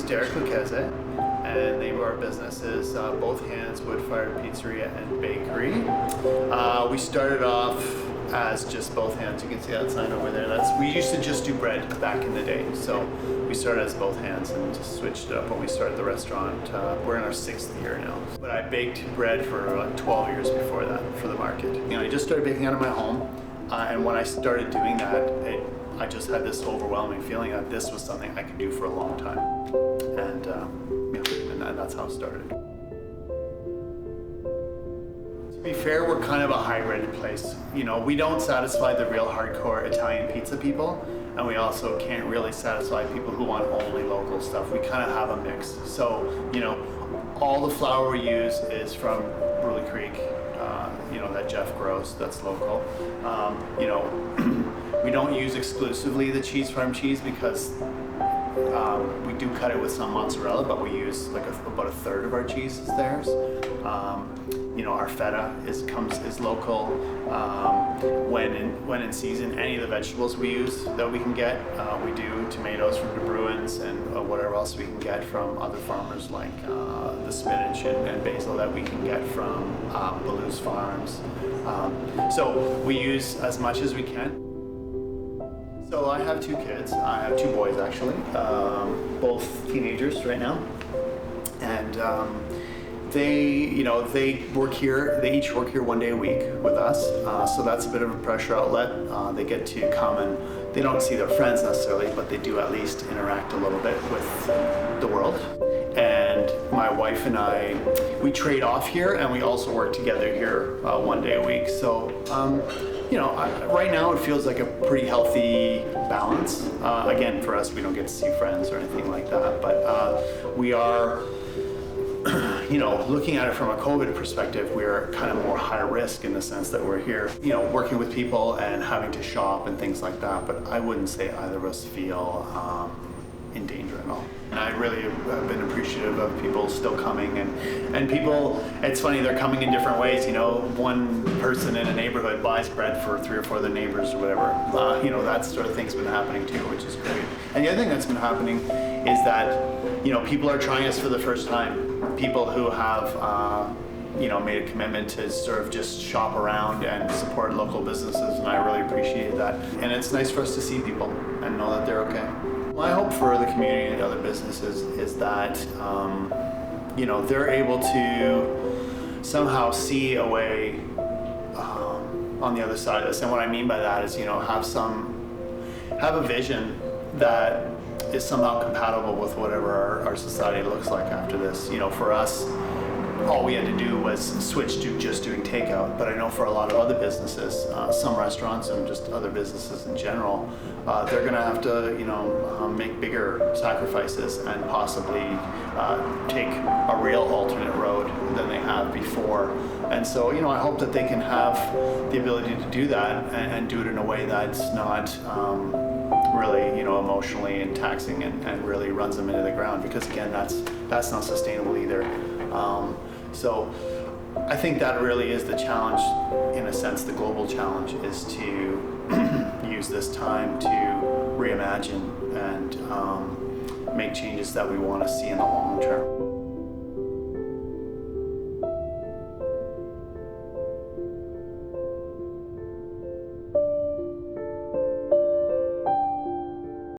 is Derek Lucchese, and the name of our business is Both Hands Wood-Fired Pizzeria and Bakery. We started off as just Both Hands. You can see that sign over there. We used to just do bread back in the day, so we started as Both Hands and just switched it up when we started the restaurant. We're in our 6th year now. But I baked bread for like 12 years before that for the market. I just started baking out of my home, and when I started doing that, I just had this overwhelming feeling that this was something I could do for a long time, and that's how it started. To be fair, we're kind of a hybrid place. We don't satisfy the real hardcore Italian pizza people, and we also can't really satisfy people who want only local stuff. We kind of have a mix. So, all the flour we use is from Brule Creek, that Jeff grows, that's local. We don't use exclusively the cheese farm cheese because we do cut it with some mozzarella, but we use like about a third of our cheese is theirs. Our feta is local. When in season, any of the vegetables we use that we can get, we do tomatoes from De Bruins and whatever else we can get from other farmers, like the spinach and basil that we can get from Baloo's Farms. So we use as much as we can. So I have 2 kids. I have 2 boys actually, both teenagers right now, and they work here. They each work here 1 day a week with us, so that's a bit of a pressure outlet. They get to come and they don't see their friends necessarily, but they do at least interact a little bit with the world. And my wife and I, we trade off here, and we also work together here 1 day a week. So. Right now it feels like a pretty healthy balance. Again, for us, we don't get to see friends or anything like that, but we are, looking at it from a COVID perspective, we're kind of more high risk in the sense that we're here, working with people and having to shop and things like that, but I wouldn't say either of us feel in danger at all. And I really have been appreciative of people still coming, and people, it's funny, they're coming in different ways. One person in a neighborhood buys bread for 3 or 4 of their neighbors or whatever. That sort of thing's been happening too, which is great. And the other thing that's been happening is that, people are trying us for the first time. People who have, made a commitment to sort of just shop around and support local businesses, and I really appreciate that. And it's nice for us to see people and know that they're okay. My hope for the community and other businesses is that, they're able to somehow see a way on the other side of this. And what I mean by that is, have a vision that is somehow compatible with whatever our society looks like after this. For us, all we had to do was switch to just doing takeout. But I know for a lot of other businesses, some restaurants and just other businesses in general, they're going to have to, make bigger sacrifices and possibly take a real alternate road than they have before. And so, I hope that they can have the ability to do that and do it in a way that's not really, emotionally and taxing and really runs them into the ground. Because again, that's not sustainable either. So I think that really is the challenge, in a sense, the global challenge is to use this time to reimagine and make changes that we want to see in the long term.